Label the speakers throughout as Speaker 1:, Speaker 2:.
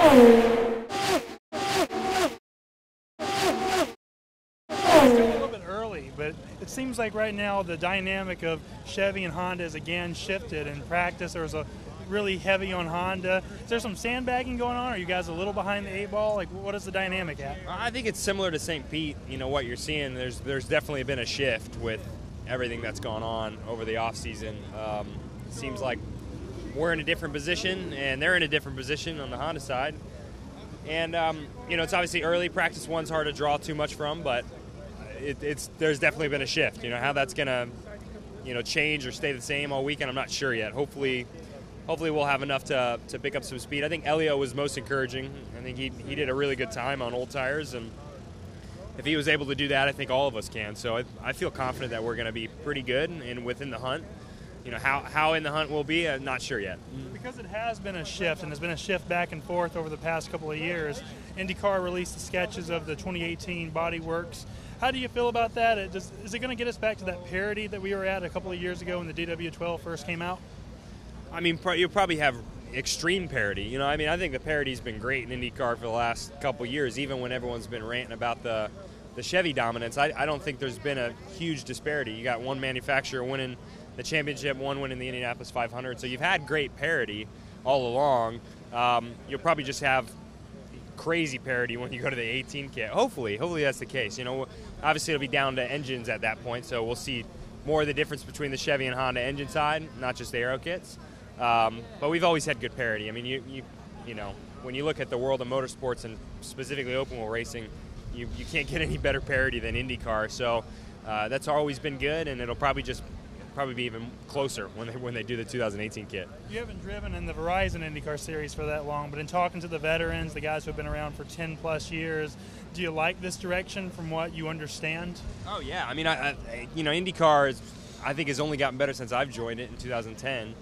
Speaker 1: Still a little bit early, but it seems like right now the dynamic of Chevy and Honda has again shifted. In practice, there was a really heavy on Honda. Is there some sandbagging going on? Are you guys a little behind the eight ball? Like, what is the dynamic at?
Speaker 2: I think it's similar to St. Pete. You know what you're seeing. There's definitely been a shift with everything that's gone on over the off season. It seems like we're in a different position, and they're in a different position on the Honda side. And you know, it's obviously early. Practice one's hard to draw too much from, but there's definitely been a shift. You know, how that's gonna change or stay the same all weekend, I'm not sure yet. Hopefully we'll have enough to pick up some speed. I think Elio was most encouraging. I think he did a really good time on old tires, and if he was able to do that, I think all of us can. So I feel confident that we're going to be pretty good and within the hunt. You know, how in the hunt we'll be, I'm not sure yet.
Speaker 1: Because it has been a shift, and there's been a shift back and forth over the past couple of years. IndyCar released the sketches of the 2018 Body Works. How do you feel about that? Is it going to get us back to that parity that we were at a couple of years ago when the DW12 first came out?
Speaker 2: I mean, you'll probably have extreme parity. You know, I mean, I think the parity's been great in IndyCar for the last couple of years, even when everyone's been ranting about the Chevy dominance. I don't think there's been a huge disparity. You got one manufacturer winning the championship, one winning the Indianapolis 500. So you've had great parity all along. You'll probably just have crazy parity when you go to the 18 kit. Hopefully that's the case. You know, obviously it'll be down to engines at that point, so we'll see more of the difference between the Chevy and Honda engine side, not just the aero kits. But we've always had good parity. I mean, you know, when you look at the world of motorsports and specifically open wheel racing, you can't get any better parity than IndyCar. So that's always been good, and it'll probably be even closer when they do the 2018 kit.
Speaker 1: You haven't driven in the Verizon IndyCar series for that long, but in talking to the veterans, the guys who have been around for 10 plus years, do you like this direction from what you understand?
Speaker 2: Oh yeah, I mean, you know, IndyCar I think has only gotten better since I've joined it in 2010.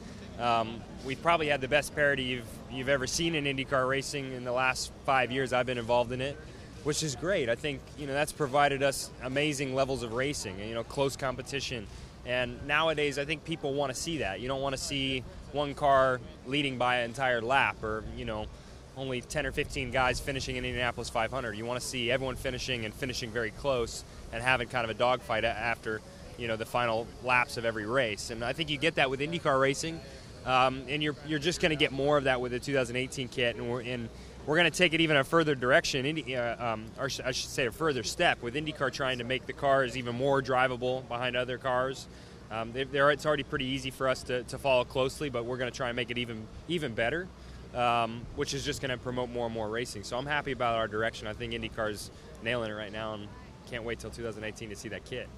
Speaker 2: We've probably had the best parity you've ever seen in IndyCar racing in the last 5 years I've been involved in it, which is great. I think, you know, that's provided us amazing levels of racing, you know, close competition. And nowadays, I think people want to see that. You don't want to see one car leading by an entire lap, or, you know, only 10 or 15 guys finishing in Indianapolis 500. You want to see everyone finishing very close and having kind of a dogfight after, you know, the final laps of every race. And I think you get that with IndyCar racing, and you're just going to get more of that with the 2018 kit. And we're going to take it even a further direction, or I should say a further step, with IndyCar trying to make the cars even more drivable behind other cars. It's already pretty easy for us to follow closely, but we're going to try and make it even better, which is just going to promote more and more racing. So I'm happy about our direction. I think IndyCar's nailing it right now, and can't wait till 2018 to see that kit.